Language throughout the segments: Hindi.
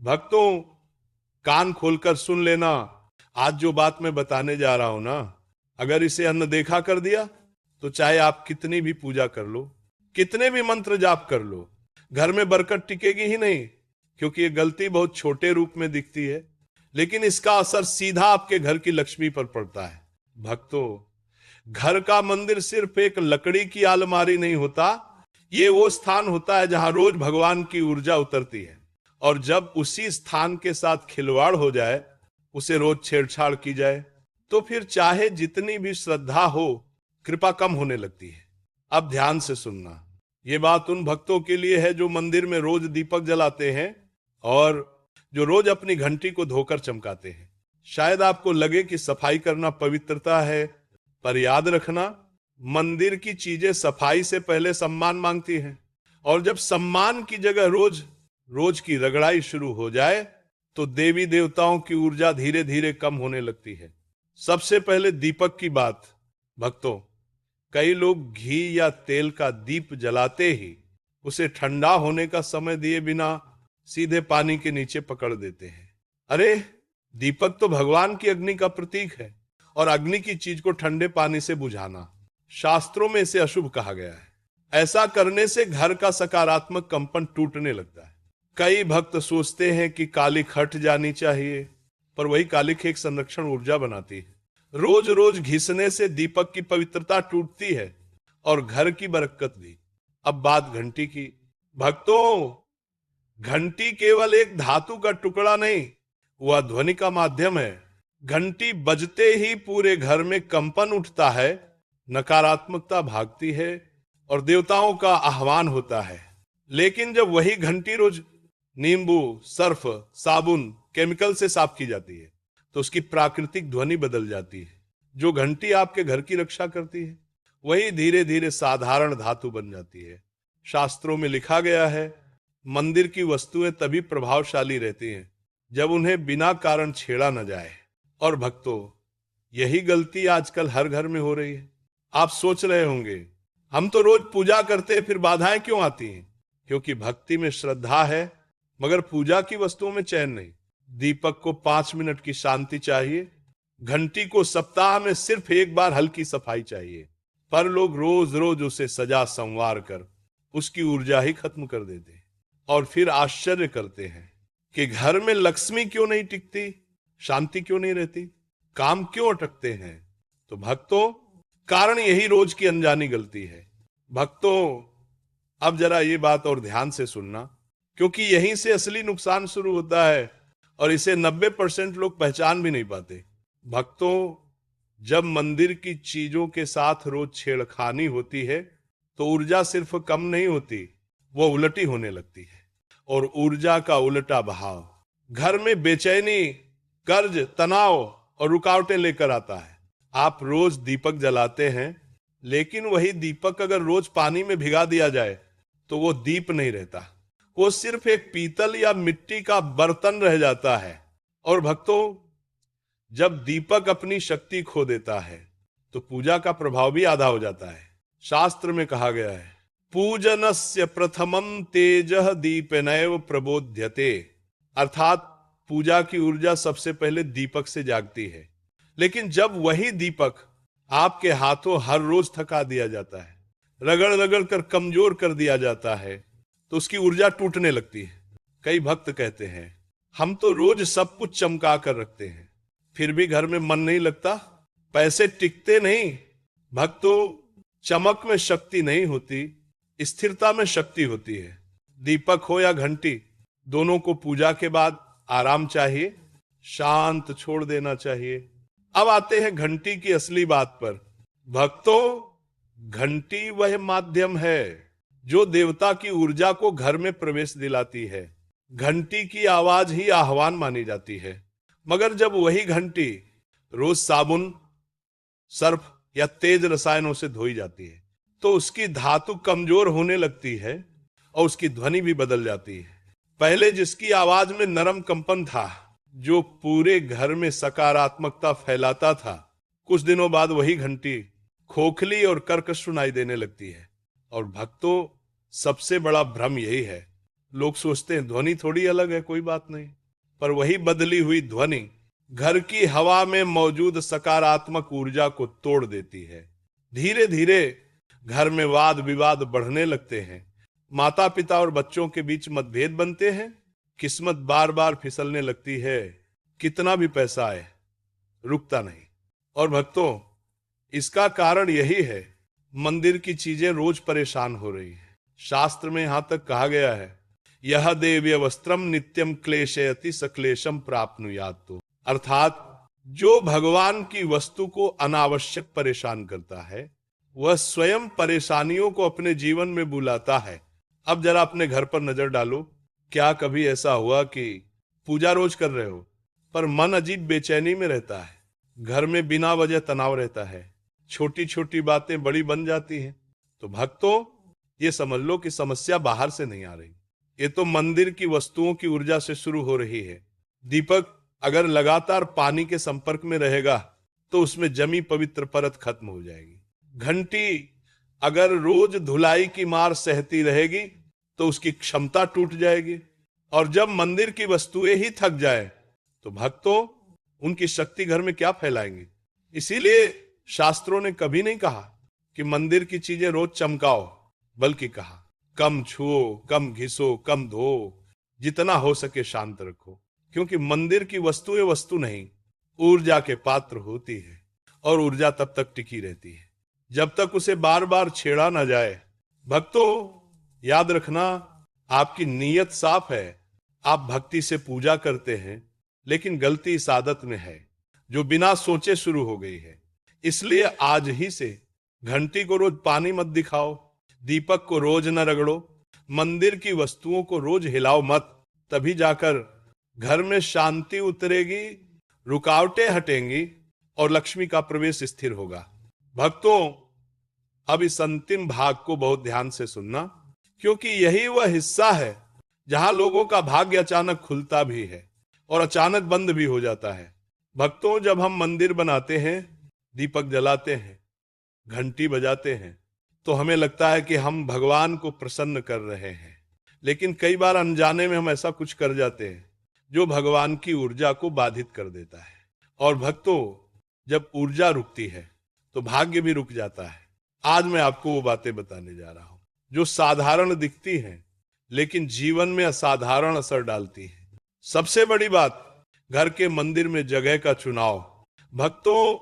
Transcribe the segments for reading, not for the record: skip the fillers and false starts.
भक्तों, कान खोलकर सुन लेना। आज जो बात मैं बताने जा रहा हूं ना, अगर इसे अनदेखा कर दिया तो चाहे आप कितनी भी पूजा कर लो, कितने भी मंत्र जाप कर लो, घर में बरकत टिकेगी ही नहीं। क्योंकि ये गलती बहुत छोटे रूप में दिखती है, लेकिन इसका असर सीधा आपके घर की लक्ष्मी पर पड़ता है। भक्तों, घर का मंदिर सिर्फ एक लकड़ी की अलमारी नहीं होता, ये वो स्थान होता है जहां रोज भगवान की ऊर्जा उतरती है। और जब उसी स्थान के साथ खिलवाड़ हो जाए, उसे रोज छेड़छाड़ की जाए, तो फिर चाहे जितनी भी श्रद्धा हो, कृपा कम होने लगती है। अब ध्यान से सुनना, ये बात उन भक्तों के लिए है जो मंदिर में रोज दीपक जलाते हैं और जो रोज अपनी घंटी को धोकर चमकाते हैं। शायद आपको लगे कि सफाई करना पवित्रता है, पर याद रखना, मंदिर की चीजें सफाई से पहले सम्मान मांगती हैं। और जब सम्मान की जगह रोज रोज की रगड़ाई शुरू हो जाए, तो देवी देवताओं की ऊर्जा धीरे धीरे कम होने लगती है। सबसे पहले दीपक की बात। भक्तों, कई लोग घी या तेल का दीप जलाते ही उसे ठंडा होने का समय दिए बिना सीधे पानी के नीचे पकड़ देते हैं। अरे, दीपक तो भगवान की अग्नि का प्रतीक है, और अग्नि की चीज को ठंडे पानी से बुझाना, शास्त्रों में इसे अशुभ कहा गया है। ऐसा करने से घर का सकारात्मक कंपन टूटने लगता है। कई भक्त सोचते हैं कि कालिख हट जानी चाहिए, पर वही कालिख एक संरक्षण ऊर्जा बनाती है। रोज रोज घिसने से दीपक की पवित्रता टूटती है और घर की बरकत भी। अब बात घंटी की। भक्तों, घंटी केवल एक धातु का टुकड़ा नहीं, वह ध्वनि का माध्यम है। घंटी बजते ही पूरे घर में कंपन उठता है, नकारात्मकता भागती है और देवताओं का आह्वान होता है। लेकिन जब वही घंटी रोज नींबू, सर्फ, साबुन, केमिकल से साफ की जाती है, तो उसकी प्राकृतिक ध्वनि बदल जाती है। जो घंटी आपके घर की रक्षा करती है, वही धीरे धीरे साधारण धातु बन जाती है। शास्त्रों में लिखा गया है, मंदिर की वस्तुएं तभी प्रभावशाली रहती हैं जब उन्हें बिना कारण छेड़ा न जाए। और भक्तों, यही गलती आजकल हर घर में हो रही है। आप सोच रहे होंगे, हम तो रोज पूजा करते हैं, फिर बाधाएं क्यों आती हैं? क्योंकि भक्ति में श्रद्धा है, मगर पूजा की वस्तुओं में चैन नहीं। दीपक को 5 मिनट की शांति चाहिए, घंटी को सप्ताह में सिर्फ एक बार हल्की सफाई चाहिए। पर लोग रोज रोज उसे सजा संवार कर उसकी ऊर्जा ही खत्म कर देते हैं। और फिर आश्चर्य करते हैं कि घर में लक्ष्मी क्यों नहीं टिकती, शांति क्यों नहीं रहती, काम क्यों अटकते हैं। तो भक्तों, कारण यही रोज की अनजानी गलती है। भक्तों, अब जरा ये बात और ध्यान से सुनना, क्योंकि यहीं से असली नुकसान शुरू होता है और इसे 90% लोग पहचान भी नहीं पाते। भक्तों, जब मंदिर की चीजों के साथ रोज छेड़खानी होती है, तो ऊर्जा सिर्फ कम नहीं होती, वो उलटी होने लगती है। और ऊर्जा का उल्टा बहाव घर में बेचैनी, कर्ज, तनाव और रुकावटें लेकर आता है। आप रोज दीपक जलाते हैं, लेकिन वही दीपक अगर रोज पानी में भिगा दिया जाए तो वो दीप नहीं रहता, वो सिर्फ एक पीतल या मिट्टी का बर्तन रह जाता है। और भक्तों, जब दीपक अपनी शक्ति खो देता है, तो पूजा का प्रभाव भी आधा हो जाता है। शास्त्र में कहा गया है, पूजनस्य प्रथमम तेजः दीपेनैव प्रबोध्यते। अर्थात पूजा की ऊर्जा सबसे पहले दीपक से जागती है। लेकिन जब वही दीपक आपके हाथों हर रोज थका दिया जाता है, रगड़ रगड़ कर कमजोर कर दिया जाता है, तो उसकी ऊर्जा टूटने लगती है। कई भक्त कहते हैं, हम तो रोज सब कुछ चमका कर रखते हैं, फिर भी घर में मन नहीं लगता, पैसे टिकते नहीं। भक्तों, चमक में शक्ति नहीं होती, स्थिरता में शक्ति होती है। दीपक हो या घंटी, दोनों को पूजा के बाद आराम चाहिए, शांत छोड़ देना चाहिए। अब आते हैं घंटी की असली बात पर। भक्तों, घंटी वह माध्यम है जो देवता की ऊर्जा को घर में प्रवेश दिलाती है। घंटी की आवाज ही आह्वान मानी जाती है। मगर जब वही घंटी रोज साबुन, सर्फ या तेज रसायनों से धोई जाती है, तो उसकी धातु कमजोर होने लगती है और उसकी ध्वनि भी बदल जाती है। पहले जिसकी आवाज में नरम कंपन था, जो पूरे घर में सकारात्मकता फैलाता था, कुछ दिनों बाद वही घंटी खोखली और कर्कश सुनाई देने लगती है। और भक्तों, सबसे बड़ा भ्रम यही है, लोग सोचते हैं ध्वनि थोड़ी अलग है, कोई बात नहीं, पर वही बदली हुई ध्वनि घर की हवा में मौजूद सकारात्मक ऊर्जा को तोड़ देती है। धीरे धीरे घर में वाद विवाद बढ़ने लगते हैं, माता पिता और बच्चों के बीच मतभेद बनते हैं, किस्मत बार बार फिसलने लगती है, कितना भी पैसा आए रुकता नहीं। और भक्तों, इसका कारण यही है, मंदिर की चीजें रोज परेशान हो रही है। शास्त्र में यहां तक कहा गया है, यह देव्य वस्त्रम नित्यम क्लेशयति सक्लेशम प्राप्नुयात्। तो अर्थात जो भगवान की वस्तु को अनावश्यक परेशान करता है, वह स्वयं परेशानियों को अपने जीवन में बुलाता है। अब जरा अपने घर पर नजर डालो, क्या कभी ऐसा हुआ कि पूजा रोज कर रहे हो पर मन अजीब बेचैनी में रहता है, घर में बिना वजह तनाव रहता है, छोटी छोटी बातें बड़ी बन जाती हैं? तो भक्तों, ये समझ लो कि समस्या बाहर से नहीं आ रही, ये तो मंदिर की वस्तुओं की ऊर्जा से शुरू हो रही है। दीपक अगर लगातार पानी के संपर्क में रहेगा तो उसमें जमी पवित्र परत खत्म हो जाएगी। घंटी अगर रोज धुलाई की मार सहती रहेगी तो उसकी क्षमता टूट जाएगी, और जब मंदिर की वस्तुएं ही थक जाए तो भक्तों उनकी शक्ति घर में क्या फैलाएंगे। इसीलिए शास्त्रों ने कभी नहीं कहा कि मंदिर की चीजें रोज चमकाओ, बल्कि कहा कम छुओ, कम घिसो, कम धो, जितना हो सके शांत रखो। क्योंकि मंदिर की वस्तुएं वस्तु नहीं, ऊर्जा के पात्र होती है, और ऊर्जा तब तक टिकी रहती है जब तक उसे बार बार छेड़ा ना जाए। भक्तों, याद रखना, आपकी नीयत साफ है, आप भक्ति से पूजा करते हैं, लेकिन गलती इस आदत में है जो बिना सोचे शुरू हो गई है। इसलिए आज ही से घंटी को रोज पानी मत दिखाओ, दीपक को रोज न रगड़ो, मंदिर की वस्तुओं को रोज हिलाओ मत। तभी जाकर घर में शांति उतरेगी, रुकावटें हटेंगी और लक्ष्मी का प्रवेश स्थिर होगा। भक्तों, अब इस अंतिम भाग को बहुत ध्यान से सुनना, क्योंकि यही वह हिस्सा है जहां लोगों का भाग्य अचानक खुलता भी है और अचानक बंद भी हो जाता है। भक्तों, जब हम मंदिर बनाते हैं, दीपक जलाते हैं, घंटी बजाते हैं, तो हमें लगता है कि हम भगवान को प्रसन्न कर रहे हैं, लेकिन कई बार अनजाने में हम ऐसा कुछ कर जाते हैं जो भगवान की ऊर्जा को बाधित कर देता है। और भक्तों, जब ऊर्जा रुकती है तो भाग्य भी रुक जाता है। आज मैं आपको वो बातें बताने जा रहा हूं जो साधारण दिखती हैं लेकिन जीवन में असाधारण असर डालती हैं। सबसे बड़ी बात, घर के मंदिर में जगह का चुनाव। भक्तों,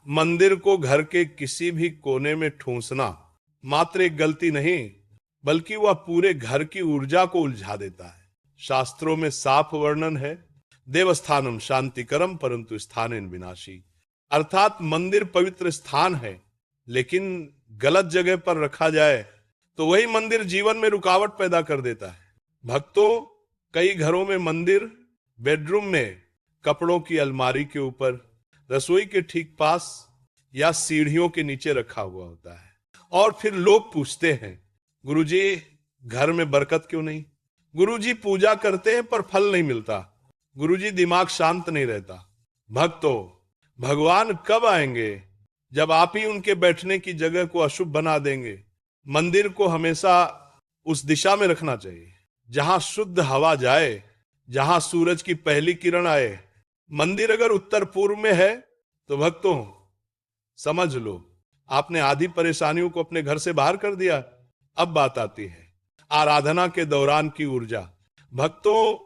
मंदिर को घर के किसी भी कोने में ठूंसना मात्र एक गलती नहीं, बल्कि वह पूरे घर की ऊर्जा को उलझा देता है। शास्त्रों में साफ वर्णन है, देवस्थानम शांतिकरम परंतु स्थानेन विनाशी। अर्थात मंदिर पवित्र स्थान है, लेकिन गलत जगह पर रखा जाए तो वही मंदिर जीवन में रुकावट पैदा कर देता है। भक्तों, कई घरों में मंदिर बेडरूम में कपड़ों की अलमारी के ऊपर, रसोई के ठीक पास या सीढ़ियों के नीचे रखा हुआ होता है। और फिर लोग पूछते हैं, गुरुजी घर में बरकत क्यों नहीं? गुरुजी पूजा करते हैं पर फल नहीं मिलता। गुरुजी दिमाग शांत नहीं रहता। भक्तों, भगवान कब आएंगे? जब आप ही उनके बैठने की जगह को अशुभ बना देंगे। मंदिर को हमेशा उस दिशा में रखना चाहिए जहां शुद्ध हवा जाए, जहां सूरज की पहली किरण आए। मंदिर अगर उत्तर पूर्व में है तो भक्तों समझ लो आपने आधी परेशानियों को अपने घर से बाहर कर दिया। अब बात आती है आराधना के दौरान की ऊर्जा। भक्तों,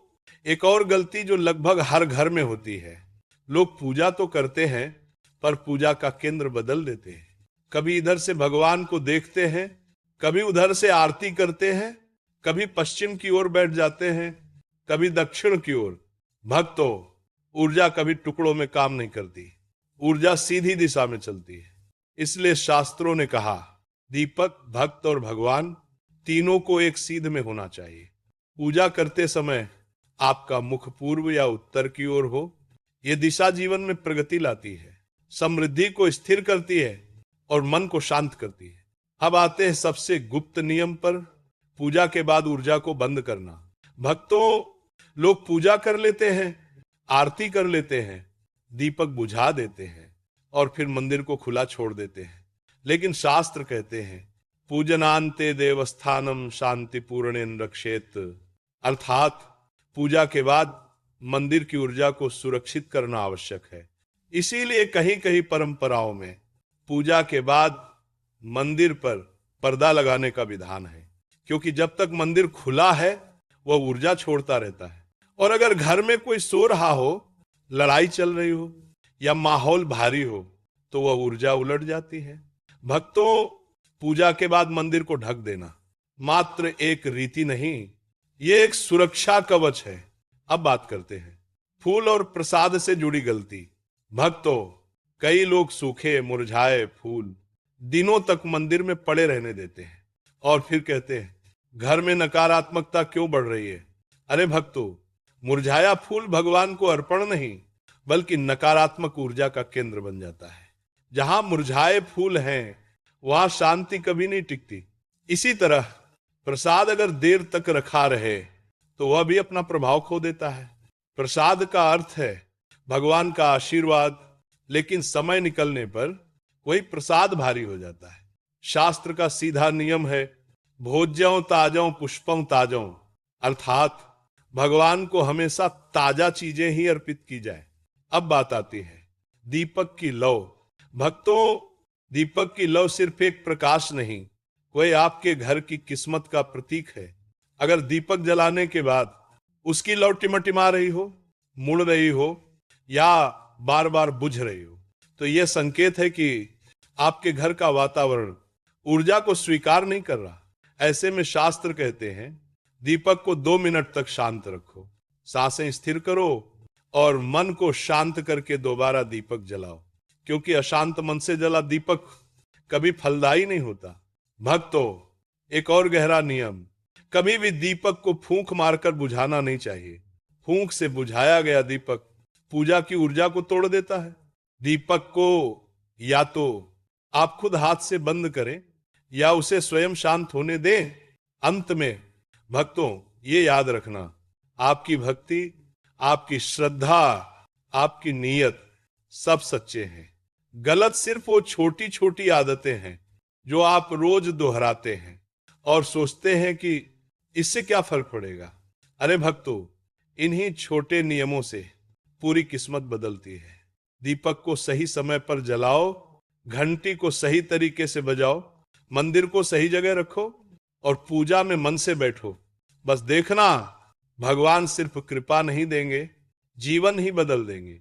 एक और गलती जो लगभग हर घर में होती है, लोग पूजा तो करते हैं पर पूजा का केंद्र बदल देते हैं। कभी इधर से भगवान को देखते हैं, कभी उधर से आरती करते हैं, कभी पश्चिम की ओर बैठ जाते हैं, कभी दक्षिण की ओर। भक्तों, ऊर्जा कभी टुकड़ों में काम नहीं करती, ऊर्जा सीधी दिशा में चलती है। इसलिए शास्त्रों ने कहा, दीपक, भक्त और भगवान तीनों को एक सीध में होना चाहिए। पूजा करते समय आपका मुख पूर्व या उत्तर की ओर हो। यह दिशा जीवन में प्रगति लाती है, समृद्धि को स्थिर करती है और मन को शांत करती है। अब आते हैं सबसे गुप्त नियम पर, पूजा के बाद ऊर्जा को बंद करना। भक्तों, लोग पूजा कर लेते हैं, आरती कर लेते हैं, दीपक बुझा देते हैं और फिर मंदिर को खुला छोड़ देते हैं। लेकिन शास्त्र कहते हैं, पूजनान्ते देवस्थानम शांति पूर्णेन रक्षेत। अर्थात पूजा के बाद मंदिर की ऊर्जा को सुरक्षित करना आवश्यक है। इसीलिए कहीं कहीं परंपराओं में पूजा के बाद मंदिर पर पर्दा लगाने का विधान है, क्योंकि जब तक मंदिर खुला है वह ऊर्जा छोड़ता रहता है। और अगर घर में कोई सो रहा हो, लड़ाई चल रही हो या माहौल भारी हो, तो वह ऊर्जा उलट जाती है। भक्तों, पूजा के बाद मंदिर को ढक देना मात्र एक रीति नहीं, ये एक सुरक्षा कवच है। अब बात करते हैं फूल और प्रसाद से जुड़ी गलती। भक्तों, कई लोग सूखे मुरझाए फूल दिनों तक मंदिर में पड़े रहने देते हैं और फिर कहते हैं घर में नकारात्मकता क्यों बढ़ रही है। अरे भक्तों, मुरझाया फूल भगवान को अर्पण नहीं बल्कि नकारात्मक ऊर्जा का केंद्र बन जाता है। जहां मुरझाए फूल हैं वहां शांति कभी नहीं टिकती। इसी तरह प्रसाद अगर देर तक रखा रहे तो वह भी अपना प्रभाव खो देता है। प्रसाद का अर्थ है भगवान का आशीर्वाद, लेकिन समय निकलने पर वही प्रसाद भारी हो जाता है। शास्त्र का सीधा नियम है भोज्यों ताजों पुष्पों ताजों, अर्थात भगवान को हमेशा ताजा चीजें ही अर्पित की जाए। अब बात आती है दीपक की लौ। भक्तों, दीपक की लौ सिर्फ एक प्रकाश नहीं, वह आपके घर की किस्मत का प्रतीक है। अगर दीपक जलाने के बाद उसकी लौ टिमटिमा रही हो, मुड़ रही हो या बार बार बुझ रही हो, तो यह संकेत है कि आपके घर का वातावरण ऊर्जा को स्वीकार नहीं कर रहा। ऐसे में शास्त्र कहते हैं दीपक को 2 मिनट तक शांत रखो, सांसें स्थिर करो और मन को शांत करके दोबारा दीपक जलाओ, क्योंकि अशांत मन से जला दीपक कभी फलदायी नहीं होता। भक्तों, एक और गहरा नियम, कभी भी दीपक को फूंक मारकर बुझाना नहीं चाहिए। फूंक से बुझाया गया दीपक पूजा की ऊर्जा को तोड़ देता है। दीपक को या तो आप खुद हाथ से बंद करें या उसे स्वयं शांत होने दें। अंत में भक्तों, ये याद रखना, आपकी भक्ति, आपकी श्रद्धा, आपकी नीयत सब सच्चे हैं। गलत सिर्फ वो छोटी छोटी आदतें हैं जो आप रोज दोहराते हैं और सोचते हैं कि इससे क्या फर्क पड़ेगा। अरे भक्तों, इन्हीं छोटे नियमों से पूरी किस्मत बदलती है। दीपक को सही समय पर जलाओ, घंटी को सही तरीके से बजाओ, मंदिर को सही जगह रखो और पूजा में मन से बैठो। बस देखना, भगवान सिर्फ कृपा नहीं देंगे, जीवन ही बदल देंगे।